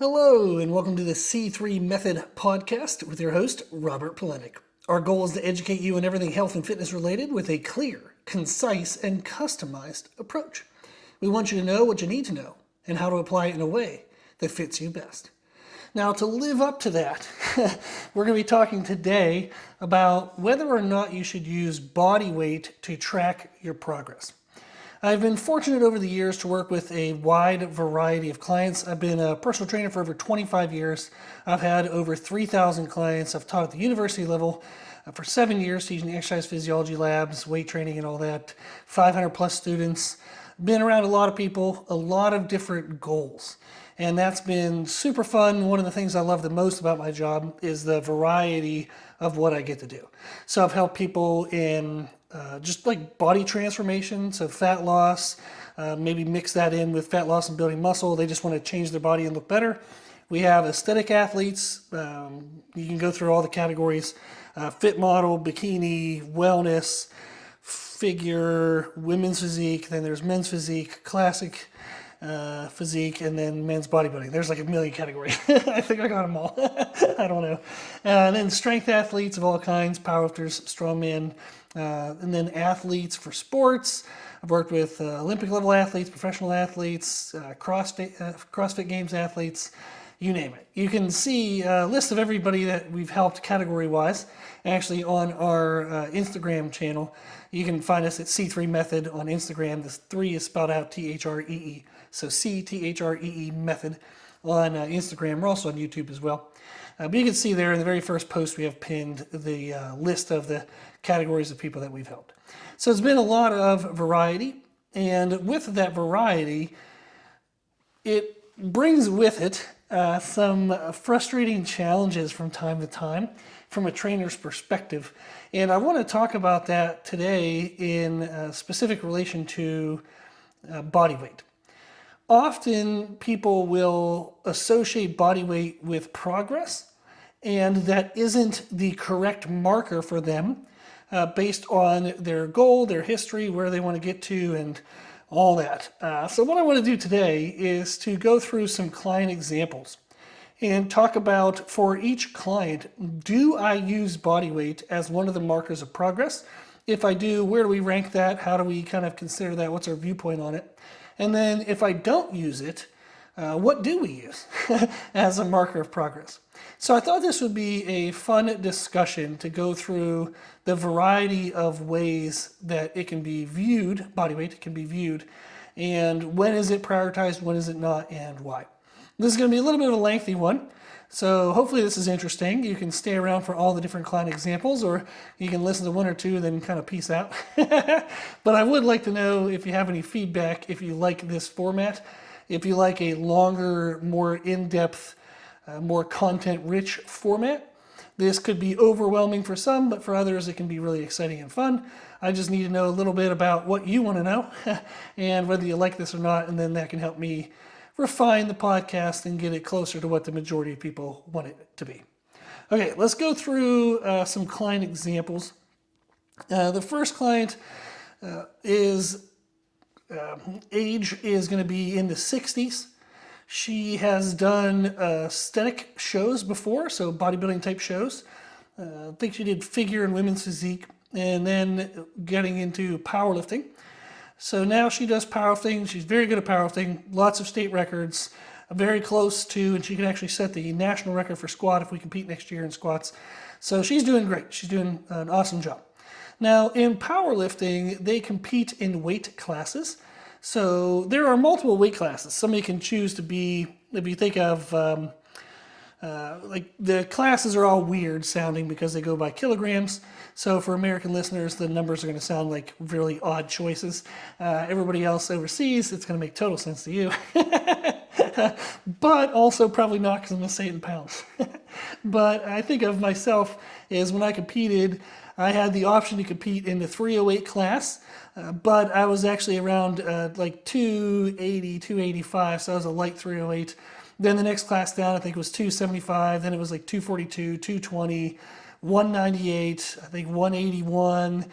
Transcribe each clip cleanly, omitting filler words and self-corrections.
Hello, and welcome to the C3Method Podcast with your host, Robert Polenick. Our goal is to educate you on everything health and fitness related with a clear, concise, and customized approach. We want you to know what you need to know and how to apply it in a way that fits you best. Now, to live up to that, we're going to be talking today about whether or not you should use body weight to track your progress. I've been fortunate over the years to work with a wide variety of clients. I've been a personal trainer for over 25 years. I've had over 3,000 clients. I've taught at the university level for 7 years, teaching exercise physiology labs, weight training and all that, 500 plus students. Been around a lot of people, a lot of different goals. And that's been super fun. One of the things I love the most about my job is the variety of what I get to do. So I've helped people in just like body transformation, so fat loss, maybe mix that in with fat loss and building muscle. They just want to change their body and look better. We have aesthetic athletes. You can go through all the categories, fit model, bikini, wellness, figure, women's physique, then there's men's physique, classic physique, and then men's bodybuilding. There's like a million categories. I think I got them all. I don't know. And then strength athletes of all kinds, powerlifters, strongmen, and then athletes for sports. I've worked with Olympic level athletes, professional athletes, CrossFit Games athletes, you name it. You can see a list of everybody that we've helped category-wise actually on our Instagram channel. You can find us at C3Method on Instagram. This 3 is spelled out T-H-R-E-E. So C-T-H-R-E-E method on Instagram. We're also on YouTube as well. But you can see there in the very first post we have pinned the list of the categories of people that we've helped. So it's been a lot of variety. And with that variety, it brings with it some frustrating challenges from time to time from a trainer's perspective. And I want to talk about that today in specific relation to body weight. Often people will associate body weight with progress, and that isn't the correct marker for them based on their goal, their history, where they want to get to, and all that. So what I want to do today is to go through some client examples and talk about, for each client, do I use body weight as one of the markers of progress? If I do, where do we rank that? How do we kind of consider that? What's our viewpoint on it? And then if I don't use it, what do we use as a marker of progress? So I thought this would be a fun discussion to go through the variety of ways that it can be viewed, body weight can be viewed, and when is it prioritized, when is it not, and why. This is going to be a little bit of a lengthy one, so hopefully this is interesting. You can stay around for all the different client examples, or you can listen to one or two and then kind of peace out. But I would like to know if you have any feedback, if you like this format, if you like a longer, more in-depth, more content-rich format. This could be overwhelming for some, but for others it can be really exciting and fun. I just need to know a little bit about what you want to know and whether you like this or not, and then that can help me refine the podcast and get it closer to what the majority of people want it to be. Okay, let's go through some client examples. The first client is age is going to be in the 60s. She has done aesthetic shows before, so bodybuilding type shows. I think she did figure and women's physique, and then getting into powerlifting. So now she does powerlifting. She's very good at powerlifting, lots of state records, very close to, and she can actually set the national record for squat if we compete next year in squats. So she's doing great. She's doing an awesome job. Now in powerlifting, they compete in weight classes. So there are multiple weight classes. Somebody can choose to be, if you think of, like the classes are all weird sounding because they go by kilograms. So for American listeners, the numbers are going to sound like really odd choices. Everybody else overseas, it's going to make total sense to you. But also probably not, because I'm going to say it in pounds. But I think of myself as when I competed, I had the option to compete in the 308 class, but I was actually around like 280, 285, so I was a light 308. Then the next class down, I think, was 275. Then it was like 242, 220, 198, I think 181.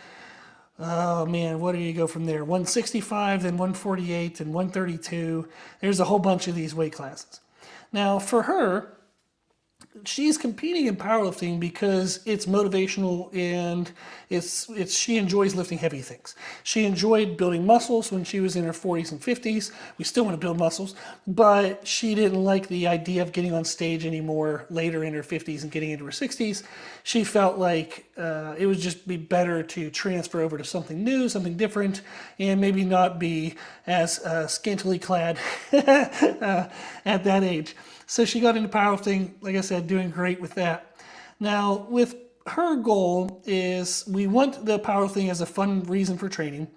Oh man, where do you go from there? 165, then 148, and 132. There's a whole bunch of these weight classes. Now, for her, she's competing in powerlifting because it's motivational and it's she enjoys lifting heavy things. She enjoyed building muscles when she was in her 40s and 50s. We still want to build muscles, but she didn't like the idea of getting on stage anymore later in her 50s and getting into her 60s. She felt like it would just be better to transfer over to something new, something different, and maybe not be as scantily clad at that age. So she got into powerlifting, like I said, doing great with that. Now, with her goal is we want the powerlifting as a fun reason for training.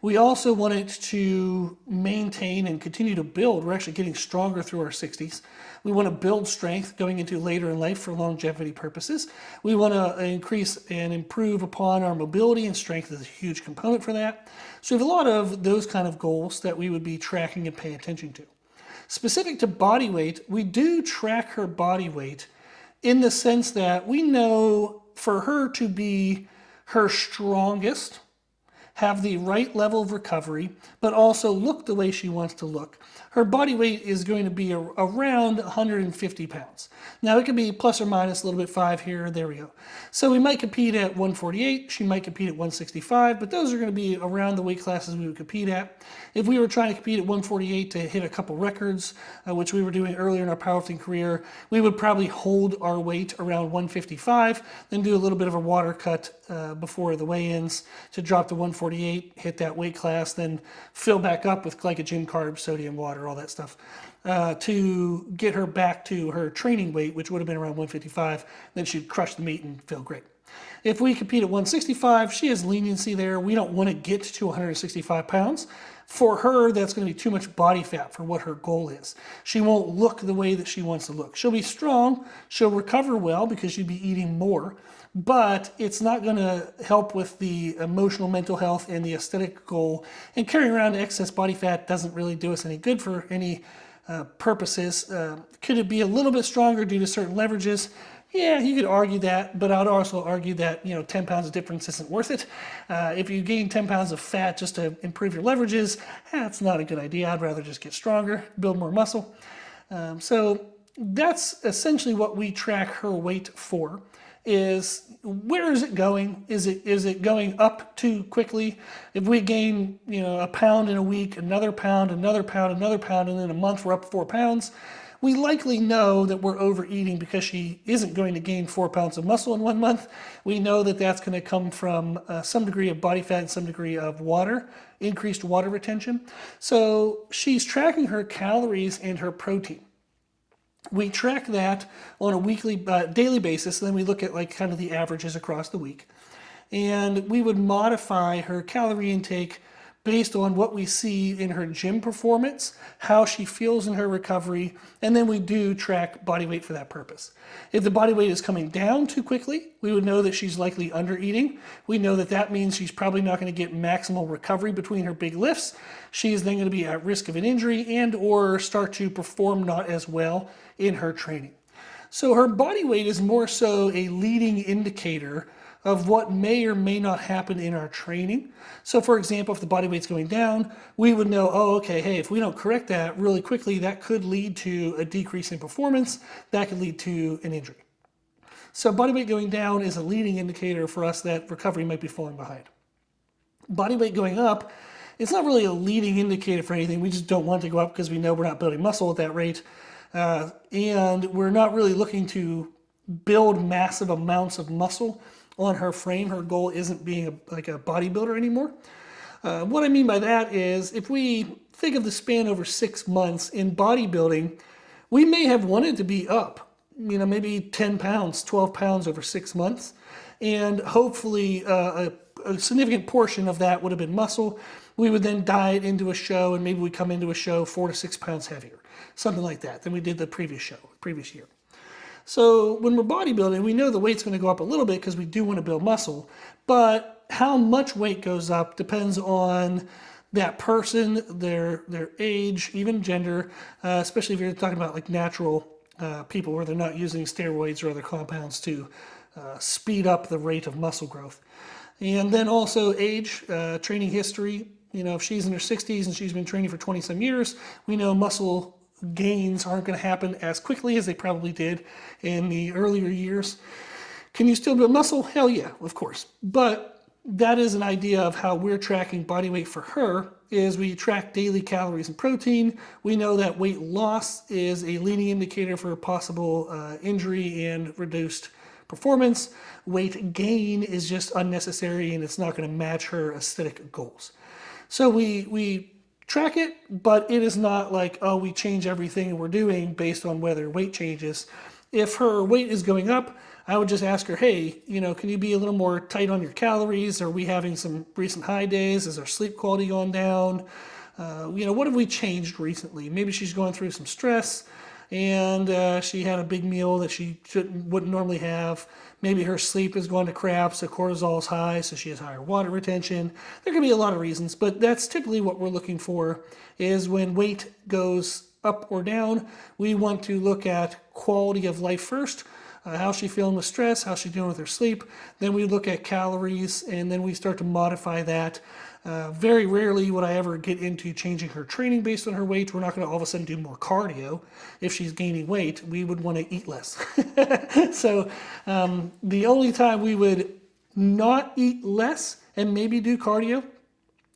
We also want it to maintain and continue to build. We're actually getting stronger through our 60s. We want to build strength going into later in life for longevity purposes. We want to increase and improve upon our mobility, and strength is a huge component for that. So we have a lot of those kind of goals that we would be tracking and paying attention to. Specific to body weight, we do track her body weight in the sense that we know for her to be her strongest, have the right level of recovery, but also look the way she wants to look, her body weight is going to be around 150 pounds. Now it could be plus or minus a little bit, 5 here, there we go. So we might compete at 148, she might compete at 165, but those are going to be around the weight classes we would compete at. If we were trying to compete at 148 to hit a couple records, which we were doing earlier in our powerlifting career, we would probably hold our weight around 155, then do a little bit of a water cut before the weigh-ins to drop to 148, hit that weight class, then fill back up with glycogen, carbs, sodium, water, all that stuff, to get her back to her training weight, which would have been around 155. Then she'd crush the meat and feel great. If we compete at 165, she has leniency there. We don't want to get to 165 pounds. For her, that's going to be too much body fat for what her goal is. She won't look the way that she wants to look. She'll be strong, she'll recover well because she'd be eating more, but it's not going to help with the emotional, mental health and the aesthetic goal. And carrying around excess body fat doesn't really do us any good for any purposes. Could it be a little bit stronger due to certain leverages? Yeah, you could argue that, but I'd also argue that 10 pounds of difference isn't worth it. If you gain 10 pounds of fat just to improve your leverages, that's not a good idea. I'd rather just get stronger, build more muscle. So that's essentially what we track her weight for. Is where is it going? Is it going up too quickly? If we gain a pound in a week, another pound, another pound, another pound, and in a month we're up 4 pounds, we likely know that we're overeating because she isn't going to gain 4 pounds of muscle in 1 month. We know that that's going to come from some degree of body fat and some degree of water, increased water retention. So she's tracking her calories and her protein. We track that on a weekly, daily basis, and then we look at kind of the averages across the week. And we would modify her calorie intake based on what we see in her gym performance, how she feels in her recovery, and then we do track body weight for that purpose. If the body weight is coming down too quickly, we would know that she's likely under eating. We know that that means she's probably not going to get maximal recovery between her big lifts. She is then going to be at risk of an injury and or start to perform not as well in her training. So her body weight is more so a leading indicator of what may or may not happen in our training. So for example, if the body weight's going down, we would know, hey, if we don't correct that really quickly, that could lead to a decrease in performance, that could lead to an injury. So body weight going down is a leading indicator for us that recovery might be falling behind. Body weight going up, it's not really a leading indicator for anything. We just don't want it to go up because we know we're not building muscle at that rate. And we're not really looking to build massive amounts of muscle on her frame. Her goal isn't being like a bodybuilder anymore. What I mean by that is if we think of the span over 6 months in bodybuilding, we may have wanted to be up, maybe 10 pounds, 12 pounds over 6 months. And hopefully a significant portion of that would have been muscle. We would then diet into a show and maybe we come into a show 4 to 6 pounds heavier, something like that than we did the previous year. So when we're bodybuilding, we know the weight's going to go up a little bit because we do want to build muscle, but how much weight goes up depends on that person, their age, even gender, especially if you're talking about natural people where they're not using steroids or other compounds to speed up the rate of muscle growth. And then also age, training history. If she's in her 60s and she's been training for 20 some years, we know muscle gains aren't going to happen as quickly as they probably did in the earlier years. Can you still build muscle? Hell yeah, of course. But that is an idea of how we're tracking body weight for her, is we track daily calories and protein. We know that weight loss is a leading indicator for possible injury and reduced performance. Weight gain is just unnecessary and it's not going to match her aesthetic goals. So we track it, but it is not like, oh, we change everything we're doing based on whether weight changes. If her weight is going up, I would just ask her, hey, can you be a little more tight on your calories? Are we having some recent high days? Is our sleep quality gone down? What have we changed recently? Maybe she's going through some stress and she had a big meal that she wouldn't normally have. Maybe her sleep is going to crap, so cortisol is high, so she has higher water retention. There can be a lot of reasons, but that's typically what we're looking for, is when weight goes up or down, we want to look at quality of life first. How's she feeling with stress? How's she doing with her sleep? Then we look at calories, and then we start to modify that. Very rarely would I ever get into changing her training based on her weight. We're not going to all of a sudden do more cardio. If she's gaining weight, we would want to eat less. So the only time we would not eat less and maybe do cardio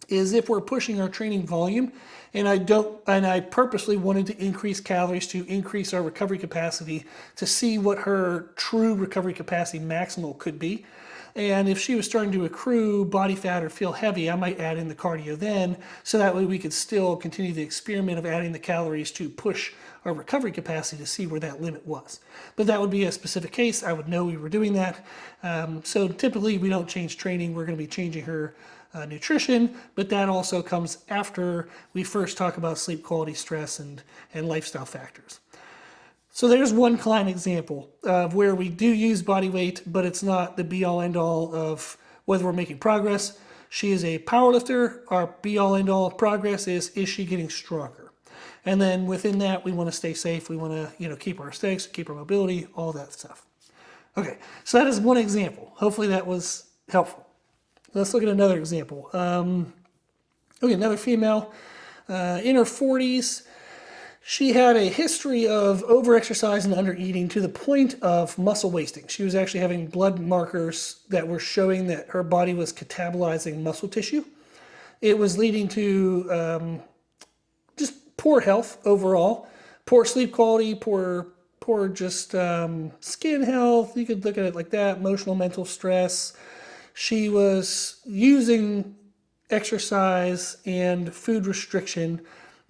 is if we're pushing our training volume, and I purposely wanted to increase calories to increase our recovery capacity to see what her true recovery capacity maximal could be. And if she was starting to accrue body fat or feel heavy, I might add in the cardio then, so that way we could still continue the experiment of adding the calories to push our recovery capacity to see where that limit was. But that would be a specific case. I would know we were doing that. So typically we don't change training. We're going to be changing her nutrition, but that also comes after we first talk about sleep quality, stress, and lifestyle factors. So there's one client example of where we do use body weight, but it's not the be-all end-all of whether we're making progress. She is a powerlifter. Our be-all end-all of progress is she getting stronger? And then within that, we want to stay safe. We want to keep our aesthetics, keep our mobility, all that stuff. Okay, so that is one example. Hopefully that was helpful. Let's look at another example. Another female in her 40s. She had a history of overexercise and undereating to the point of muscle wasting. She was actually having blood markers that were showing that her body was catabolizing muscle tissue. It was leading to just poor health overall, poor sleep quality, poor just skin health. You could look at it like that, emotional, mental stress. She was using exercise and food restriction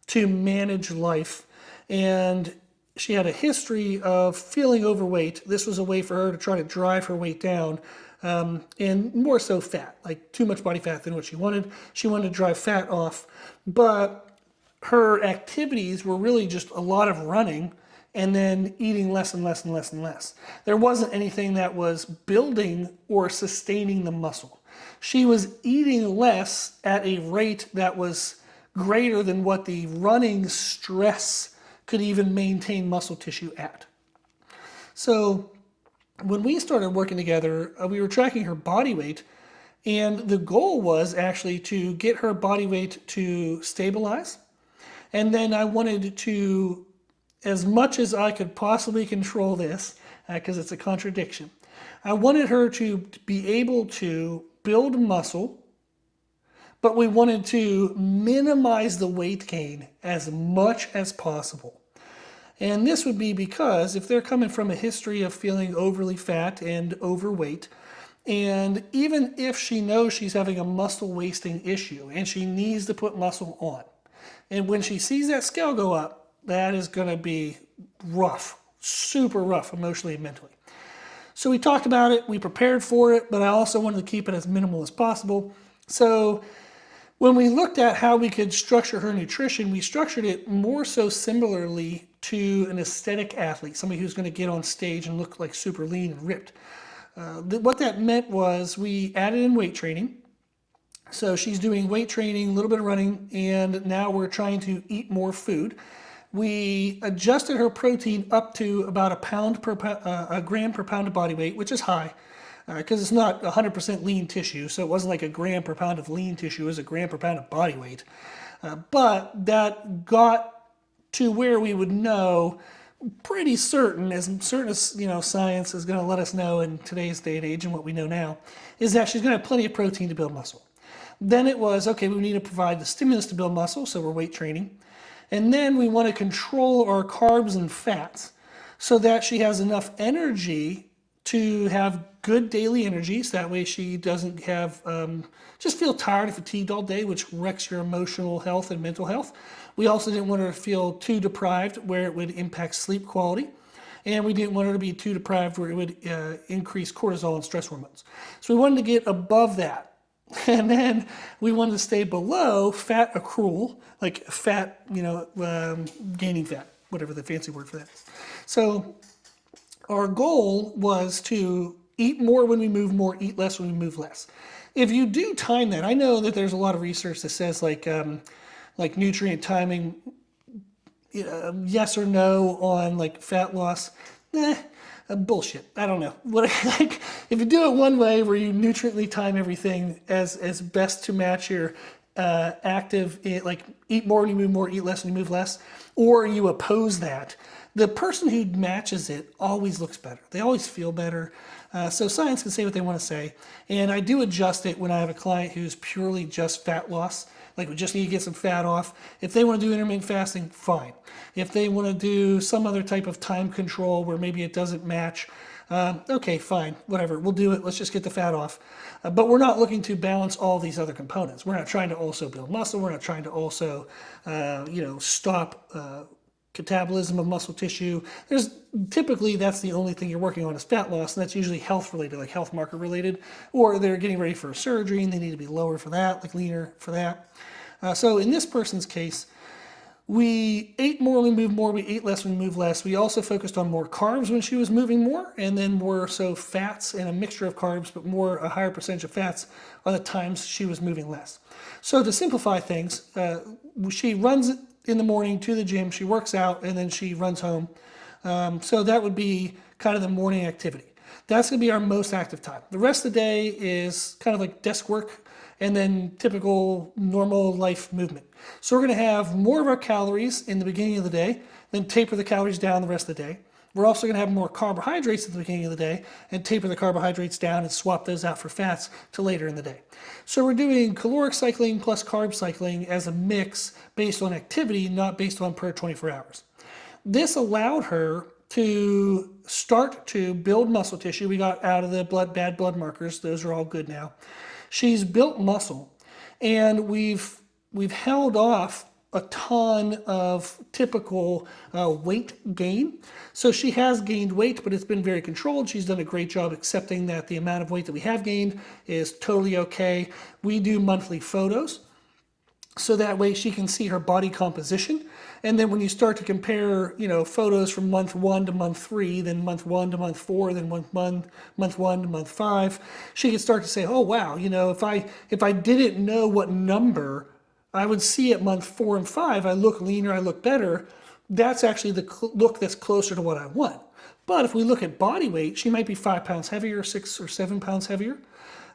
to manage life, and she had a history of feeling overweight. This was a way for her to try to drive her weight down, and more so fat, like too much body fat than what she wanted. She wanted to drive fat off, but her activities were really just a lot of running and then eating less and less and less and less. There wasn't anything that was building or sustaining the muscle. She was eating less at a rate that was greater than what the running stress could even maintain muscle tissue at. So when we started working together, we were tracking her body weight, and the goal was actually to get her body weight to stabilize. And then I wanted to, as much as I could possibly control this, because it's a contradiction, I wanted her to be able to build muscle, but we wanted to minimize the weight gain as much as possible. And this would be because if they're coming from a history of feeling overly fat and overweight, and even if she knows she's having a muscle wasting issue and she needs to put muscle on, and when she sees that scale go up, that is going to be rough, super rough emotionally and mentally. So we talked about it, we prepared for it, but I also wanted to keep it as minimal as possible. So when we looked at how we could structure her nutrition, we structured it more so similarly to an aesthetic athlete, somebody who's going to get on stage and look like super lean and ripped. What that meant was we added in weight training. So she's doing weight training, a little bit of running, and now we're trying to eat more food. We adjusted her protein up to about a gram per pound of body weight, which is high, because it's not 100% lean tissue, so it wasn't like a gram per pound of lean tissue, it was a gram per pound of body weight. But that got to where we would know pretty certain as science is going to let us know in today's day and age and what we know now, is that she's going to have plenty of protein to build muscle. Then it was, okay, we need to provide the stimulus to build muscle, so we're weight training. And then we want to control our carbs and fats so that she has enough energy to have good daily energy, so that way she doesn't have just feel tired and fatigued all day, which wrecks your emotional health and mental health. We also didn't want her to feel too deprived where it would impact sleep quality. And we didn't want her to be too deprived where it would increase cortisol and stress hormones. So we wanted to get above that. And then we wanted to stay below fat accrual, like fat, gaining fat, whatever the fancy word for that is. So our goal was to eat more when we move more, eat less when we move less. If you do time that, I know that there's a lot of research that says like nutrient timing, yes or no on like fat loss. Bullshit. I don't know. Like if you do it one way where you nutriently time everything as best to match your active, like eat more when you move more, eat less when you move less, or you oppose that, the person who matches it always looks better. They always feel better. So science can say what they want to say. And I do adjust it when I have a client who's purely just fat loss. Like we just need to get some fat off. If they want to do intermittent fasting, fine. If they want to do some other type of time control where maybe it doesn't match, okay, fine, whatever, we'll do it. Let's just get the fat off. But we're not looking to balance all these other components. We're not trying to also build muscle. We're not trying to also, stop catabolism of muscle tissue. Typically that's the only thing you're working on is fat loss, and that's usually health related, like health marker related, or they're getting ready for a surgery and they need to be lower for that, like leaner for that. So in this person's case, we ate more when we moved more, we ate less when we moved less. We also focused on more carbs when she was moving more, and then more so fats and a mixture of carbs, but a higher percentage of fats on the times she was moving less. So to simplify things, she runs in the morning to the gym, she works out, and then she runs home. So that would be kind of the morning activity. That's going to be our most active time. The rest of the day is kind of like desk work and then typical normal life movement. So we're going to have more of our calories in the beginning of the day, then taper the calories down the rest of the day. We're also going to have more carbohydrates at the beginning of the day and taper the carbohydrates down and swap those out for fats to later in the day. So we're doing caloric cycling plus carb cycling as a mix based on activity, not based on per 24 hours. This allowed her to start to build muscle tissue. We got out of the bad blood markers. Those are all good now. She's built muscle, and we've held off a ton of typical weight gain. So she has gained weight, but it's been very controlled. She's done a great job accepting that the amount of weight that we have gained is totally okay. We do monthly photos, so that way she can see her body composition. And then when you start to compare, photos from month 1 to month 3, then month 1 to month 4, then month 1 to month 5, she can start to say, oh wow, if I didn't know what number I would see at month 4 and 5, I look leaner, I look better. That's actually the look that's closer to what I want. But if we look at body weight, she might be 5 pounds heavier, 6 or 7 pounds heavier.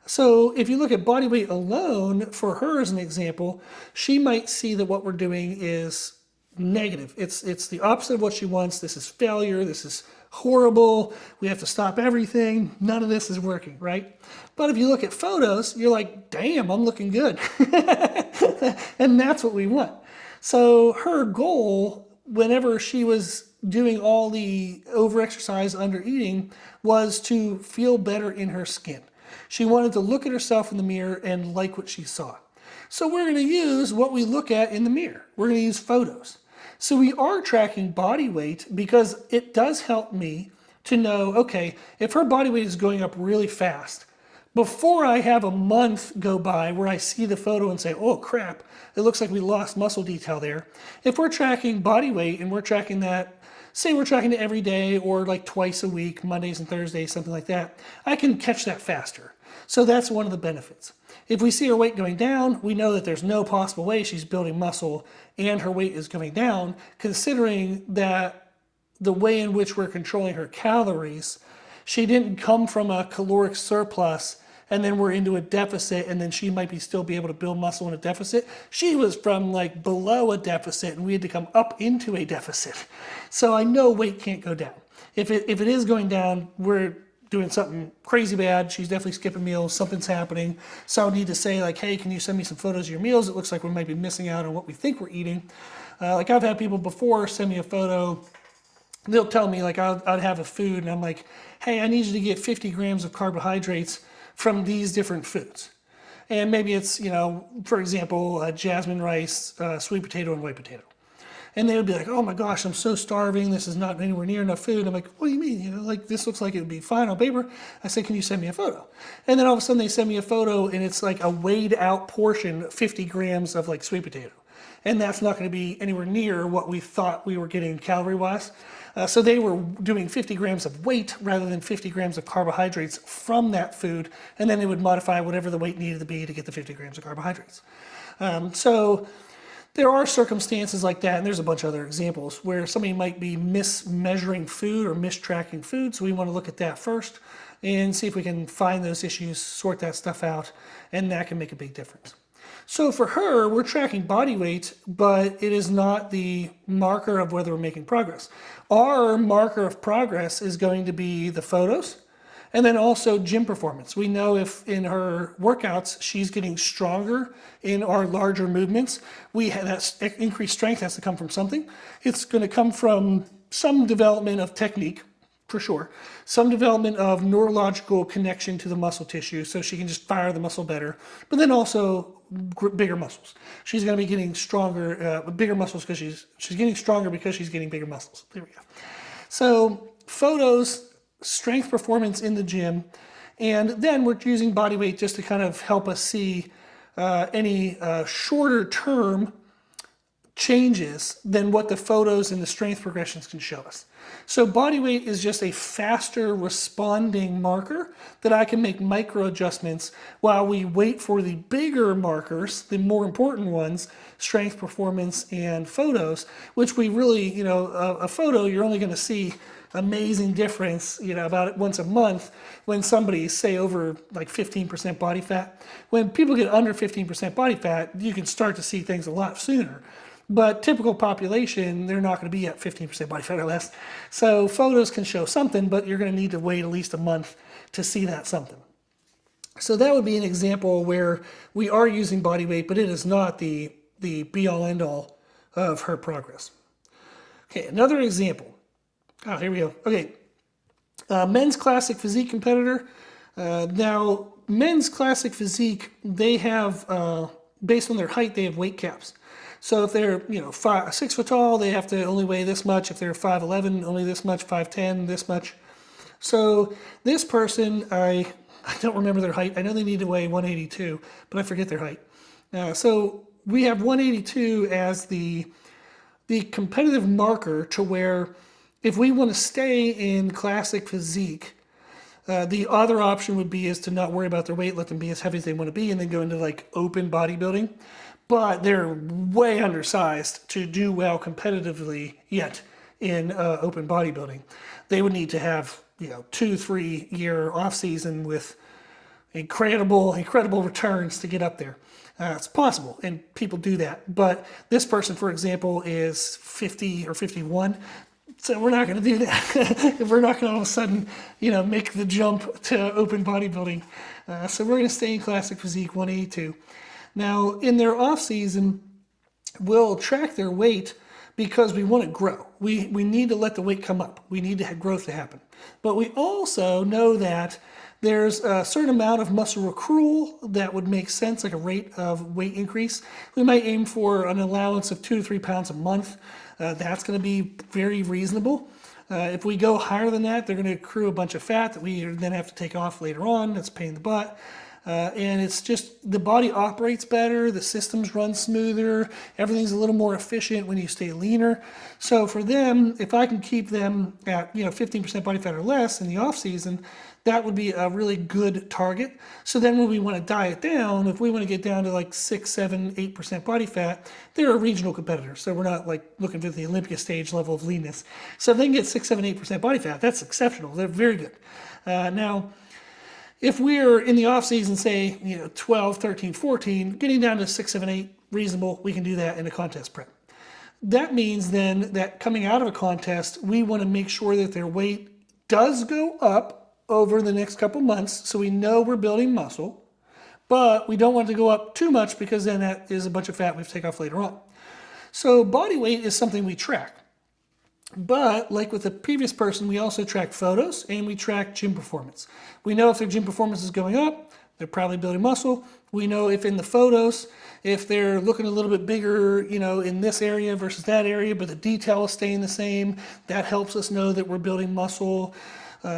So if you look at body weight alone, for her as an example, she might see that what we're doing is negative. It's the opposite of what she wants. This is failure. This is horrible. We have to stop everything. None of this is working, right? But if you look at photos, you're like, damn, I'm looking good. And that's what we want. So her goal, whenever she was doing all the over-exercise, under-eating, was to feel better in her skin. She wanted to look at herself in the mirror and like what she saw. So we're going to use what we look at in the mirror. We're going to use photos. So we are tracking body weight because it does help me to know, okay, if her body weight is going up really fast, before I have a month go by where I see the photo and say, oh crap, it looks like we lost muscle detail there. If we're tracking body weight and we're tracking that, say we're tracking it every day or like twice a week, Mondays and Thursdays, something like that, I can catch that faster. So that's one of the benefits. If we see her weight going down, we know that there's no possible way she's building muscle and her weight is going down, considering that the way in which we're controlling her calories, she didn't come from a caloric surplus and then we're into a deficit, and then she might still be able to build muscle in a deficit. She was from like below a deficit, and we had to come up into a deficit. So I know weight can't go down. If it is going down, we're doing something crazy bad. She's definitely skipping meals. Something's happening. So I need to say like, hey, can you send me some photos of your meals? It looks like we might be missing out on what we think we're eating. Like I've had people before send me a photo. They'll tell me like I'd have a food and I'm like, hey, I need you to get 50 grams of carbohydrates from these different foods. And maybe it's, for example, jasmine rice, sweet potato, and white potato. And they would be like, oh my gosh, I'm so starving. This is not anywhere near enough food. I'm like, what do you mean? Like this looks like it would be fine on paper. I said, can you send me a photo? And then all of a sudden they send me a photo and it's like a weighed out portion, 50 grams of like sweet potato. And that's not going to be anywhere near what we thought we were getting calorie wise. So they were doing 50 grams of weight rather than 50 grams of carbohydrates from that food. And then they would modify whatever the weight needed to be to get the 50 grams of carbohydrates. So there are circumstances like that, and there's a bunch of other examples where somebody might be mismeasuring food or mistracking food. So we want to look at that first and see if we can find those issues, sort that stuff out, and that can make a big difference. So for her, we're tracking body weight, but it is not the marker of whether we're making progress. Our marker of progress is going to be the photos and then also gym performance. We know if in her workouts, she's getting stronger in our larger movements, that increased strength has to come from something. It's going to come from some development of technique, for sure. Some development of neurological connection to the muscle tissue so she can just fire the muscle better, but then also bigger muscles. She's going to be getting stronger, bigger muscles because she's getting stronger because she's getting bigger muscles. There we go. So photos, strength performance in the gym, and then we're using body weight just to kind of help us see any shorter term changes than what the photos and the strength progressions can show us. So body weight is just a faster responding marker that I can make micro adjustments while we wait for the bigger markers, the more important ones, strength, performance, and photos, which we really, a photo, you're only going to see amazing difference, about once a month when somebody's, say, over like 15% body fat. When people get under 15% body fat, you can start to see things a lot sooner. But typical population, they're not going to be at 15% body fat or less. So photos can show something, but you're going to need to wait at least a month to see that something. So that would be an example where we are using body weight, but it is not the be-all, end-all of her progress. Okay, another example. Oh, here we go. Okay, men's classic physique competitor. Now, men's classic physique, they have, based on their height, they have weight caps. So if they're 6 foot tall, they have to only weigh this much. If they're 5'11", only this much. 5'10", this much. So this person, I don't remember their height. I know they need to weigh 182, but I forget their height. So we have 182 as the competitive marker to where if we want to stay in classic physique, the other option would be is to not worry about their weight, let them be as heavy as they want to be, and then go into like open bodybuilding. But they're way undersized to do well competitively yet in open bodybuilding. They would need to have 2-3 year off season with incredible returns to get up there. It's possible, and people do that. But this person, for example, is 50 or 51. So we're not going to do that. We're not going to all of a sudden, make the jump to open bodybuilding. So we're going to stay in classic physique 182. Now, in their off season, we'll track their weight because we want to grow. We need to let the weight come up. We need to have growth to happen. But we also know that there's a certain amount of muscle accrual that would make sense, like a rate of weight increase. We might aim for an allowance of 2 to 3 pounds a month. That's going to be very reasonable. If we go higher than that, they're going to accrue a bunch of fat that we then have to take off later on. That's a pain in the butt. And it's just the body operates better, the systems run smoother, everything's a little more efficient when you stay leaner. So for them, if I can keep them at 15% body fat or less in the off season, that would be a really good target. So then when we want to diet down, if we want to get down to like 6, 7, 8% body fat, they're a regional competitor. So we're not like looking for the Olympia stage level of leanness. So if they can get 6, 7, 8% body fat, that's exceptional. They're very good. Now, If we're in the off season, say, 12, 13, 14, getting down to 6, 7, 8, reasonable, we can do that in a contest prep. That means then that coming out of a contest, we want to make sure that their weight does go up over the next couple months so we know we're building muscle, but we don't want it to go up too much because then that is a bunch of fat we have to take off later on. So body weight is something we track. But like with the previous person, we also track photos and we track gym performance. We know if their gym performance is going up, they're probably building muscle. We know if in the photos, if they're looking a little bit bigger, in this area versus that area, but the detail is staying the same, that helps us know that we're building muscle.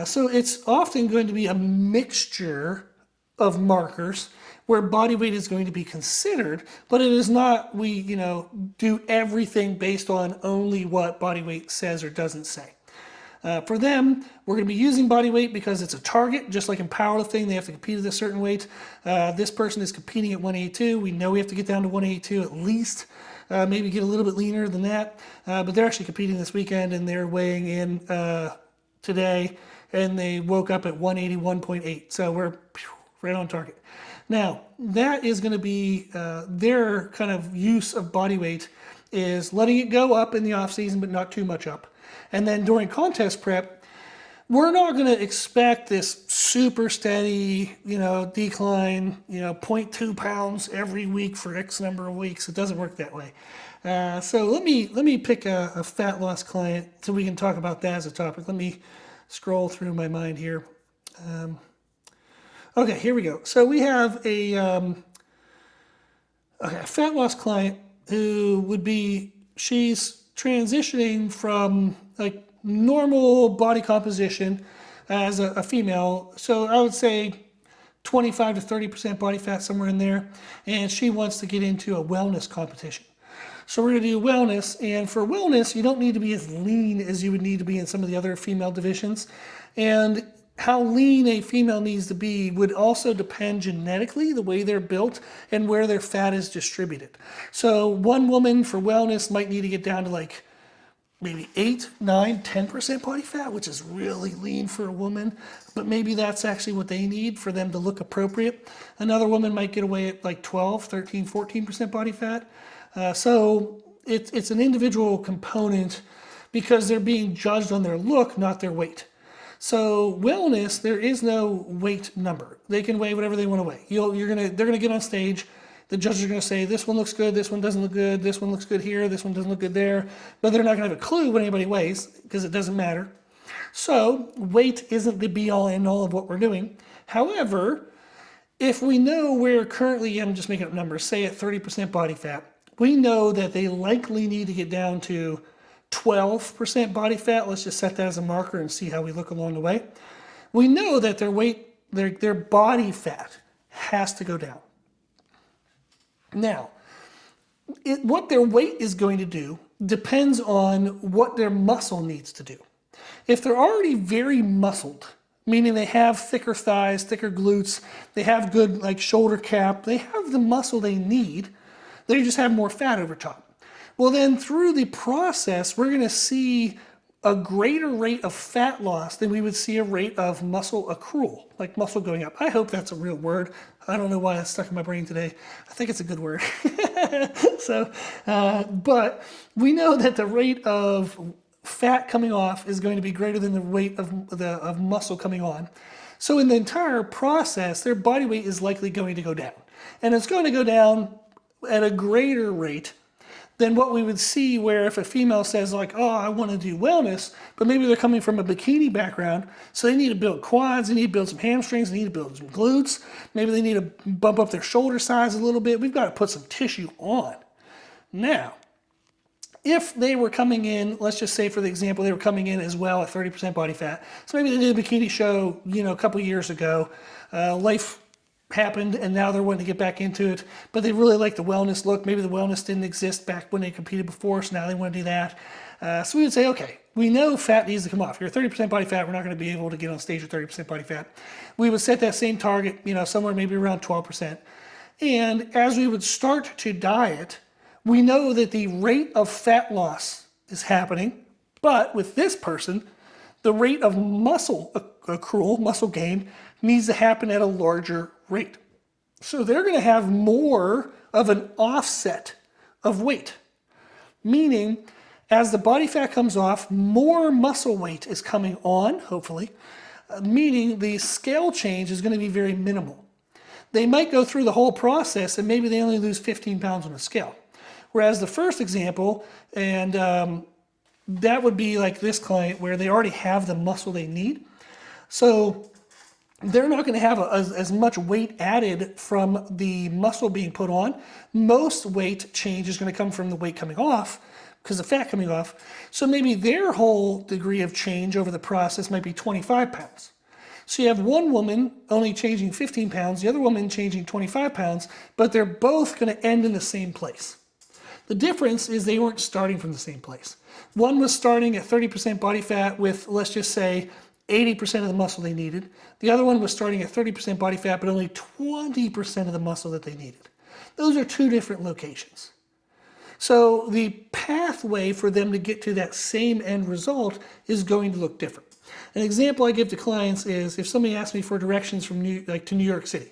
So it's often going to be a mixture of markers where body weight is going to be considered, but it is not, we do everything based on only what body weight says or doesn't say. For them, we're going to be using body weight because it's a target, just like in powerlifting, they have to compete at a certain weight. This person is competing at 182. We know we have to get down to 182 at least, maybe get a little bit leaner than that. But they're actually competing this weekend and they're weighing in today and they woke up at 181.8. So we're right on target. Now, that is going to be their kind of use of body weight is letting it go up in the off season, but not too much up. And then during contest prep, we're not going to expect this super steady, decline, 0.2 pounds every week for X number of weeks. It doesn't work that way. So let me pick a fat loss client so we can talk about that as a topic. Let me scroll through my mind here. Okay, here we go. So we have a fat loss client who would be, she's transitioning from like normal body composition as a female. So I would say 25 to 30% body fat, somewhere in there. And she wants to get into a wellness competition. So we're going to do wellness. And for wellness, you don't need to be as lean as you would need to be in some of the other female divisions. And how lean a female needs to be would also depend genetically, the way they're built and where their fat is distributed. So one woman for wellness might need to get down to like maybe 8, 9, 10% body fat, which is really lean for a woman, but maybe that's actually what they need for them to look appropriate. Another woman might get away at like 12, 13, 14% body fat. So it's an individual component because they're being judged on their look, not their weight. So wellness, there is no weight number. They can weigh whatever they want to weigh. They're gonna get on stage. The judges are gonna say, this one looks good, this one doesn't look good, this one looks good here, this one doesn't look good there. But they're not gonna have a clue what anybody weighs because it doesn't matter. So weight isn't the be all end all of what we're doing. However, if we know we're currently, I'm just making up numbers, say at 30% body fat, we know that they likely need to get down to 12% body fat. Let's just set that as a marker and see how we look along the way. We know that their weight, their body fat has to go down. Now, what their weight is going to do depends on what their muscle needs to do. If they're already very muscled, meaning they have thicker thighs, thicker glutes, they have good like shoulder cap, they have the muscle they need, they just have more fat over top. Well, then through the process, we're going to see a greater rate of fat loss than we would see a rate of muscle accrual, like muscle going up. I hope that's a real word. I don't know why that's stuck in my brain today. I think it's a good word. But we know that the rate of fat coming off is going to be greater than the rate of muscle coming on. So in the entire process, their body weight is likely going to go down. And it's going to go down at a greater rate than what we would see where if a female says like, oh, I want to do wellness, but maybe they're coming from a bikini background, so they need to build quads, they need to build some hamstrings, they need to build some glutes, maybe they need to bump up their shoulder size a little bit. We've got to put some tissue on. Now, if they were coming in, let's just say for the example, they were coming in as well at 30% body fat. So maybe they did a bikini show, a couple years ago. Life happened and now they're wanting to get back into it, but they really like the wellness look. Maybe the wellness didn't exist back when they competed before, so now they want to do that. So we would say, okay, we know fat needs to come off. You're 30% body fat, we're not going to be able to get on stage with 30% body fat. We would set that same target, somewhere maybe around 12%. And as we would start to diet, we know that the rate of fat loss is happening, but with this person, the rate of muscle accrual, muscle gain, needs to happen at a larger rate. So they're going to have more of an offset of weight, meaning as the body fat comes off, more muscle weight is coming on, hopefully, meaning the scale change is going to be very minimal. They might go through the whole process and maybe they only lose 15 pounds on a scale. Whereas the first example, and that would be like this client where they already have the muscle they need. So they're not going to have as much weight added from the muscle being put on. Most weight change is going to come from the weight coming off because the fat coming off. So maybe their whole degree of change over the process might be 25 pounds. So you have one woman only changing 15 pounds, the other woman changing 25 pounds, but they're both going to end in the same place. The difference is they weren't starting from the same place. One was starting at 30% body fat with, let's just say, 80% of the muscle they needed. The other one was starting at 30% body fat, but only 20% of the muscle that they needed. Those are two different locations. So the pathway for them to get to that same end result is going to look different. An example I give to clients is if somebody asks me for directions from to New York City,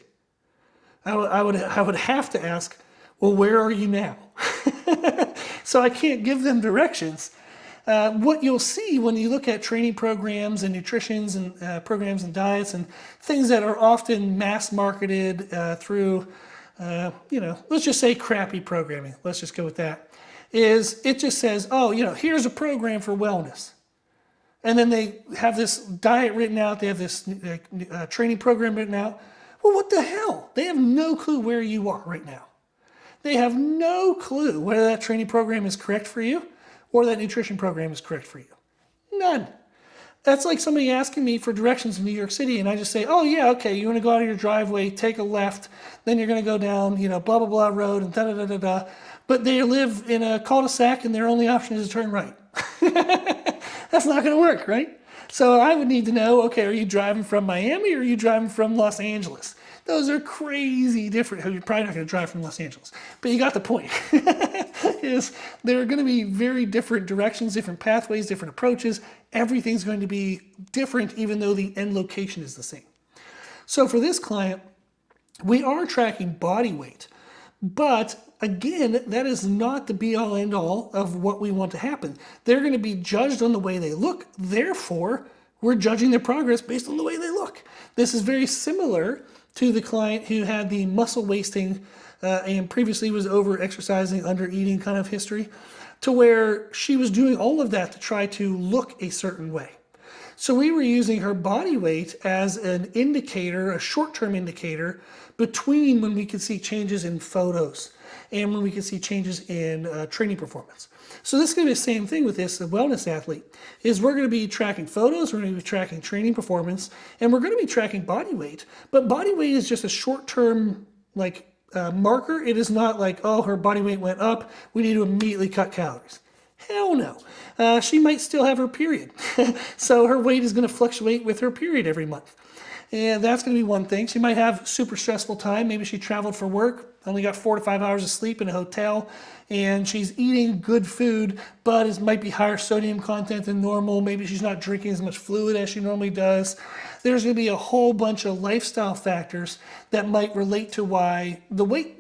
I would have to ask, well, where are you now? So I can't give them directions. What you'll see when you look at training programs and nutritions and programs and diets and things that are often mass marketed through, let's just say crappy programming. Let's just go with that. Is it just says, oh, here's a program for wellness. And then they have this diet written out. They have this training program written out. Well, what the hell? They have no clue where you are right now. They have no clue whether that training program is correct for you or that nutrition program is correct for you. None. That's like somebody asking me for directions in New York City, and I just say, oh yeah, okay, you want to go out of your driveway, take a left, then you're going to go down, blah, blah, blah road, and da-da-da-da-da. But they live in a cul-de-sac, and their only option is to turn right. That's not going to work, right? So I would need to know, okay, are you driving from Miami or are you driving from Los Angeles? Those are crazy different. You're probably not going to drive from Los Angeles, but you got the point. Is there are going to be very different directions, different pathways, different approaches. Everything's going to be different even though the end location is the same. So for this client, we are tracking body weight, but again, that is not the be-all, end-all of what we want to happen. They're going to be judged on the way they look. Therefore, we're judging their progress based on the way they look. This is very similar to the client who had the muscle wasting and previously was over-exercising, under-eating kind of history, to where she was doing all of that to try to look a certain way. So we were using her body weight as an indicator, a short-term indicator, between when we could see changes in photos and when we could see changes in training performance. So this is going to be the same thing with this wellness athlete, is we're going to be tracking photos, we're going to be tracking training performance, and we're going to be tracking body weight. But body weight is just a short-term marker. It is not like, oh, her body weight went up, we need to immediately cut calories. Hell no. She might still have her period. So her weight is going to fluctuate with her period every month. And that's going to be one thing. She might have super stressful time. Maybe she traveled for work, only got 4 to 5 hours of sleep in a hotel, and she's eating good food, but it might be higher sodium content than normal. Maybe she's not drinking as much fluid as she normally does. There's going to be a whole bunch of lifestyle factors that might relate to why the weight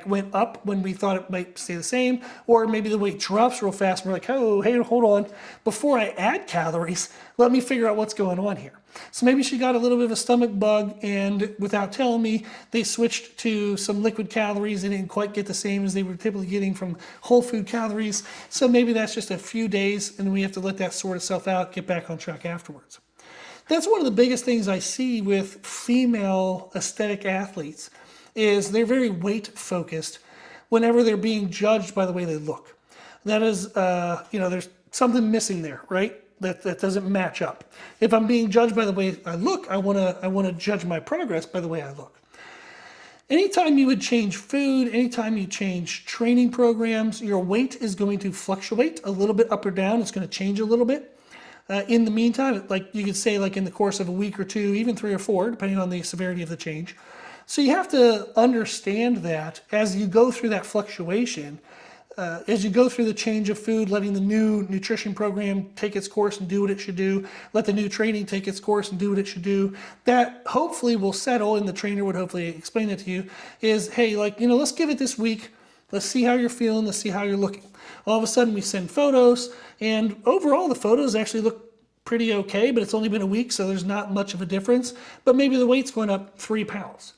went up when we thought it might stay the same, or maybe the weight drops real fast and we're like, oh, hey, hold on. Before I add calories, let me figure out what's going on here. So maybe she got a little bit of a stomach bug, and without telling me, they switched to some liquid calories. They didn't quite get the same as they were typically getting from whole food calories. So maybe that's just a few days, and we have to let that sort itself out, get back on track afterwards. That's one of the biggest things I see with female aesthetic athletes is they're very weight focused whenever they're being judged by the way they look. That is, there's something missing there, right? That doesn't match up. If I'm being judged by the way I look, I want to judge my progress by the way I look. Anytime you would change food, anytime you change training programs, your weight is going to fluctuate a little bit up or down. It's going to change a little bit. In the meantime, like you could say, like in the course of a week or two, even 3 or 4, depending on the severity of the change. So you have to understand that as you go through that fluctuation, as you go through the change of food, letting the new nutrition program take its course and do what it should do, let the new training take its course and do what it should do, that hopefully will settle, and the trainer would hopefully explain it to you, is, hey, let's give it this week. Let's see how you're feeling. Let's see how you're looking. All of a sudden we send photos, and overall the photos actually look pretty okay, but it's only been a week, so there's not much of a difference. But maybe the weight's going up 3 pounds.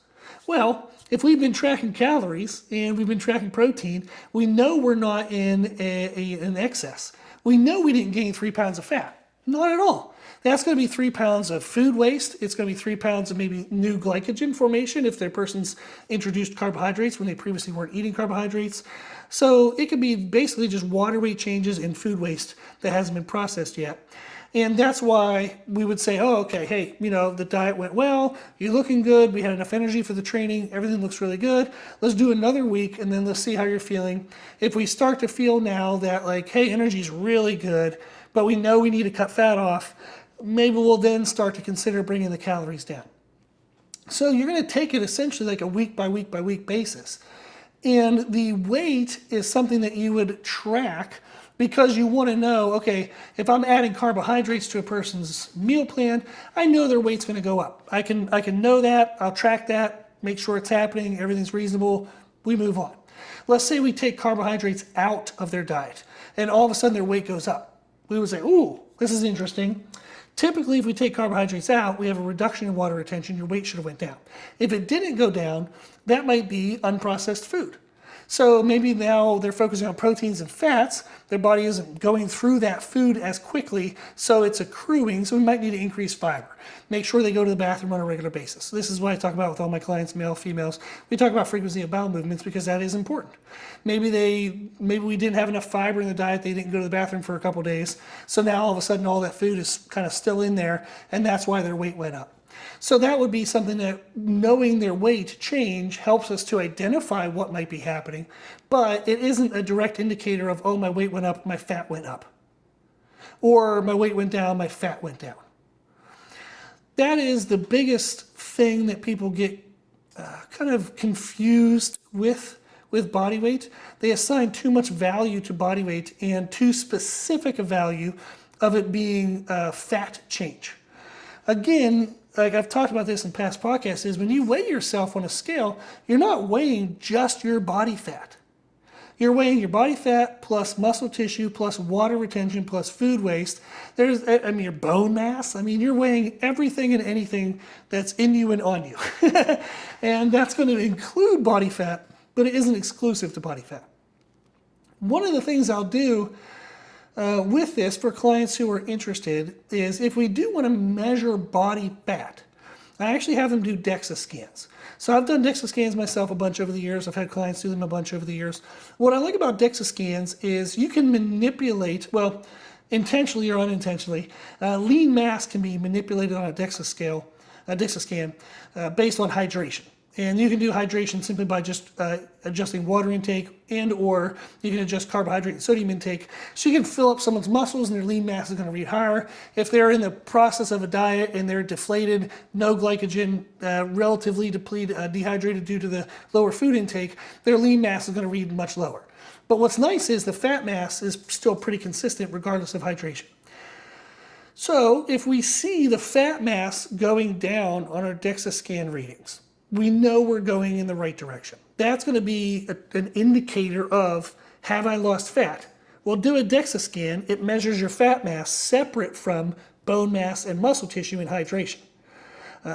Well, if we've been tracking calories and we've been tracking protein, we know we're not in an excess. We know we didn't gain 3 pounds of fat. Not at all. That's going to be 3 pounds of food waste. It's going to be 3 pounds of maybe new glycogen formation if their person's introduced carbohydrates when they previously weren't eating carbohydrates. So it could be basically just water weight changes in food waste that hasn't been processed yet. And that's why we would say, oh, okay, hey, the diet went well, you're looking good, we had enough energy for the training, everything looks really good. Let's do another week and then let's see how you're feeling. If we start to feel now that hey, energy's really good, but we know we need to cut fat off, maybe we'll then start to consider bringing the calories down. So you're going to take it essentially like a week by week by week basis. And the weight is something that you would track because you want to know, okay, if I'm adding carbohydrates to a person's meal plan, I know their weight's going to go up. I can know that, I'll track that, make sure it's happening, everything's reasonable, we move on. Let's say we take carbohydrates out of their diet and all of a sudden their weight goes up. We would say, ooh, this is interesting. Typically, if we take carbohydrates out, we have a reduction in water retention, your weight should have went down. If it didn't go down, that might be unprocessed food. So maybe now they're focusing on proteins and fats, their body isn't going through that food as quickly, so it's accruing, so we might need to increase fiber. Make sure they go to the bathroom on a regular basis. This is what I talk about with all my clients, male, females. We talk about frequency of bowel movements because that is important. Maybe we didn't have enough fiber in the diet, they didn't go to the bathroom for a couple days, so now all of a sudden all that food is kind of still in there, and that's why their weight went up. So that would be something that knowing their weight change helps us to identify what might be happening, but it isn't a direct indicator of, oh, my weight went up, my fat went up. Or my weight went down, my fat went down. That is the biggest thing that people get kind of confused with body weight. They assign too much value to body weight and too specific a value of it being fat change. Again, like I've talked about this in past podcasts, is when you weigh yourself on a scale, you're not weighing just your body fat. You're weighing your body fat plus muscle tissue plus water retention plus food waste. Your bone mass. You're weighing everything and anything that's in you and on you. And that's going to include body fat, but it isn't exclusive to body fat. One of the things I'll do with this for clients who are interested is if we do want to measure body fat, I actually have them do DEXA scans. So I've done DEXA scans myself a bunch over the years. I've had clients do them a bunch over the years. What I like about DEXA scans is you can manipulate, well, intentionally or unintentionally, lean mass can be manipulated on a DEXA scan based on hydration. And you can do hydration simply by just adjusting water intake, and or you can adjust carbohydrate and sodium intake. So you can fill up someone's muscles and their lean mass is going to read higher. If they're in the process of a diet and they're deflated, no glycogen, relatively depleted, dehydrated due to the lower food intake, their lean mass is going to read much lower. But what's nice is the fat mass is still pretty consistent regardless of hydration. So if we see the fat mass going down on our DEXA scan readings, we know we're going in the right direction. That's going to be an indicator of, have I lost fat? Well, do a DEXA scan. It measures your fat mass separate from bone mass and muscle tissue and hydration.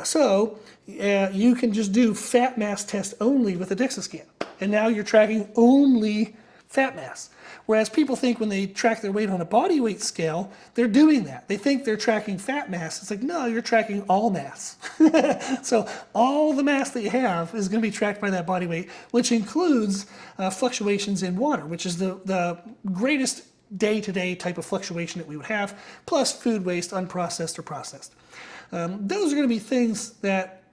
So you can just do fat mass test only with a DEXA scan. And now you're tracking only fat mass. Whereas people think when they track their weight on a body weight scale, they're doing that. They think they're tracking fat mass. It's like, no, you're tracking all mass. So all the mass that you have is going to be tracked by that body weight, which includes fluctuations in water, which is the greatest day-to-day type of fluctuation that we would have, plus food waste, unprocessed or processed. Those are going to be things that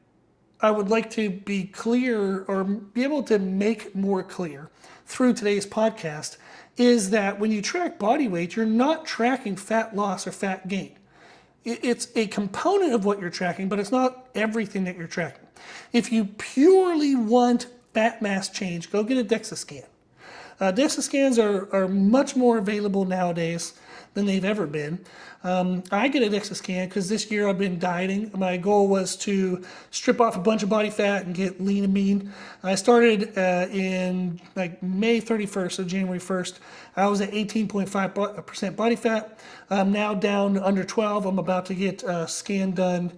I would like to be clear or be able to make more clear through today's podcast, is that when you track body weight, you're not tracking fat loss or fat gain. It's a component of what you're tracking, but it's not everything that you're tracking. If you purely want fat mass change, go get a DEXA scan. DEXA scans are much more available nowadays than they've ever been. I get a DEXA scan because this year I've been dieting. My goal was to strip off a bunch of body fat and get lean and mean. I started in like May 31st, so January 1st. I was at 18.5% body fat. I'm now down to under 12. I'm about to get a scan done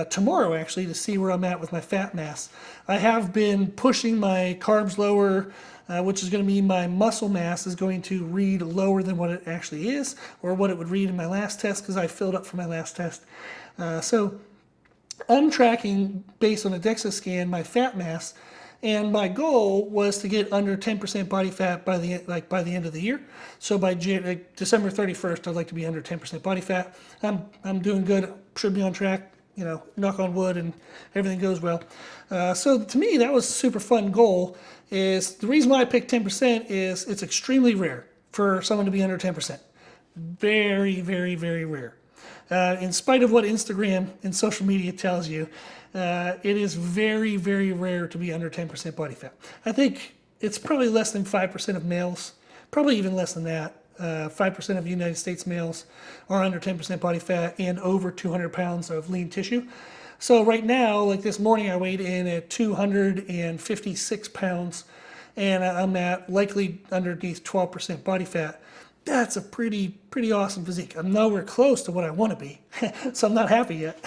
tomorrow, actually, to see where I'm at with my fat mass. I have been pushing my carbs lower, which is going to mean my muscle mass is going to read lower than what it actually is, or what it would read in my last test, because I filled up for my last test. So I'm tracking, based on a DEXA scan, my fat mass, and my goal was to get under 10% body fat by the end of the year. So by December 31st, I'd like to be under 10% body fat. I'm doing good, should be on track. Knock on wood, and everything goes well. So to me, that was a super fun goal. Is the reason why I picked 10% is it's extremely rare for someone to be under 10%. Very, very, very rare. In spite of what Instagram and social media tells you, it is very, very rare to be under 10% body fat. I think it's probably less than 5% of males, probably even less than that. 5% of United States males are under 10% body fat and over 200 pounds of lean tissue. So right now, like this morning, I weighed in at 256 pounds, and I'm at likely underneath 12% body fat. That's a pretty awesome physique. I'm nowhere close to what I want to be, so I'm not happy yet.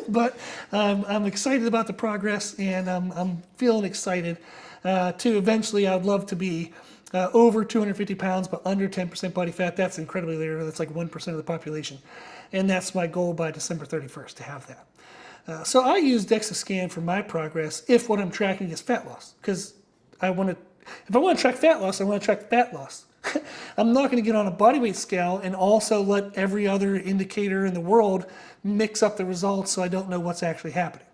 But I'm excited about the progress, and I'm feeling excited to eventually. I'd love to be over 250 pounds, but under 10% body fat. That's incredibly rare. That's like 1% of the population. And that's my goal by December 31st, to have that. So I use DEXA scan for my progress if what I'm tracking is fat loss. Because if I want to track fat loss, I want to track fat loss. I'm not going to get on a body weight scale and also let every other indicator in the world mix up the results, so I don't know what's actually happening.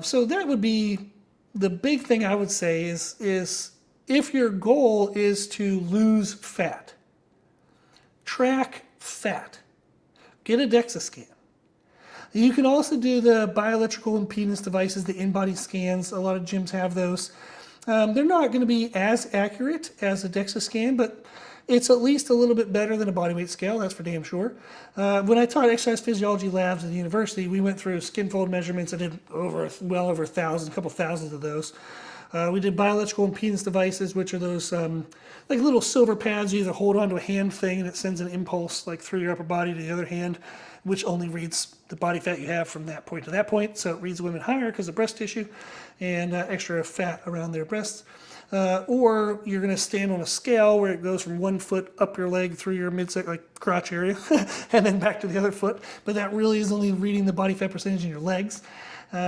So that would be the big thing I would say is if your goal is to lose fat, track fat. Get a DEXA scan. You can also do the bioelectrical impedance devices, the in-body scans. A lot of gyms have those. They're not going to be as accurate as a DEXA scan, but it's at least a little bit better than a body weight scale, that's for damn sure. When I taught exercise physiology labs at the university, we went through skin fold measurements. I did well over 1,000, a couple thousands of those. We did bioelectrical impedance devices, which are those like little silver pads you either hold onto a hand thing and it sends an impulse like through your upper body to the other hand, which only reads the body fat you have from that point to that point. So it reads women higher because of breast tissue and extra fat around their breasts. Or you're going to stand on a scale where it goes from 1 foot up your leg through your midsection, like crotch area, and then back to the other foot. But that really is only reading the body fat percentage in your legs.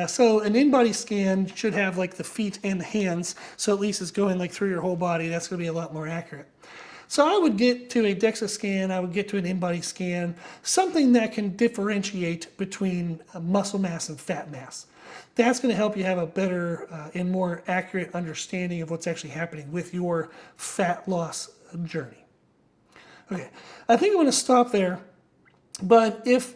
So an in-body scan should have like the feet and the hands, so at least it's going like through your whole body. That's going to be a lot more accurate. So I would get to a DEXA scan, I would get to an in-body scan, something that can differentiate between muscle mass and fat mass. That's going to help you have a better and more accurate understanding of what's actually happening with your fat loss journey. Okay, I think I'm going to stop there, but if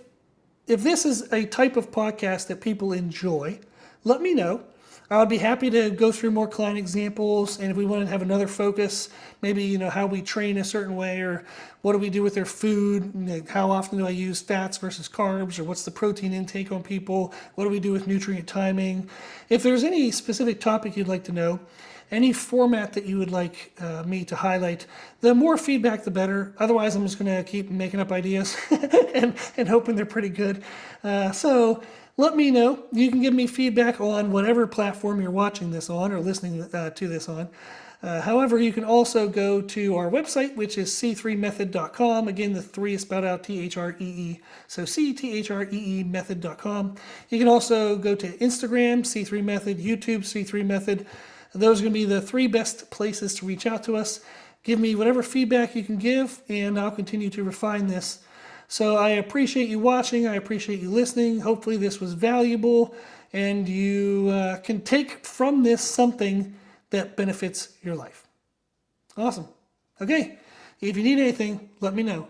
this is a type of podcast that people enjoy, let me know. I'd be happy to go through more client examples, and if we want to have another focus, maybe how we train a certain way, or what do we do with their food, how often do I use fats versus carbs, or what's the protein intake on people, what do we do with nutrient timing. If there's any specific topic you'd like to know, any format that you would like me to highlight, the more feedback the better. Otherwise, I'm just going to keep making up ideas and hoping they're pretty good. So let me know. You can give me feedback on whatever platform you're watching this on or listening to this on. However, you can also go to our website, which is C3Method.com. Again, the 3 is spelled out T-H-R-E-E. So C-T-H-R-E-E method.com. You can also go to Instagram, C3Method, YouTube, C3Method. Those are going to be the 3 best places to reach out to us. Give me whatever feedback you can give, and I'll continue to refine this. So I appreciate you watching. I appreciate you listening. Hopefully this was valuable, and you can take from this something that benefits your life. Awesome. Okay, if you need anything, let me know.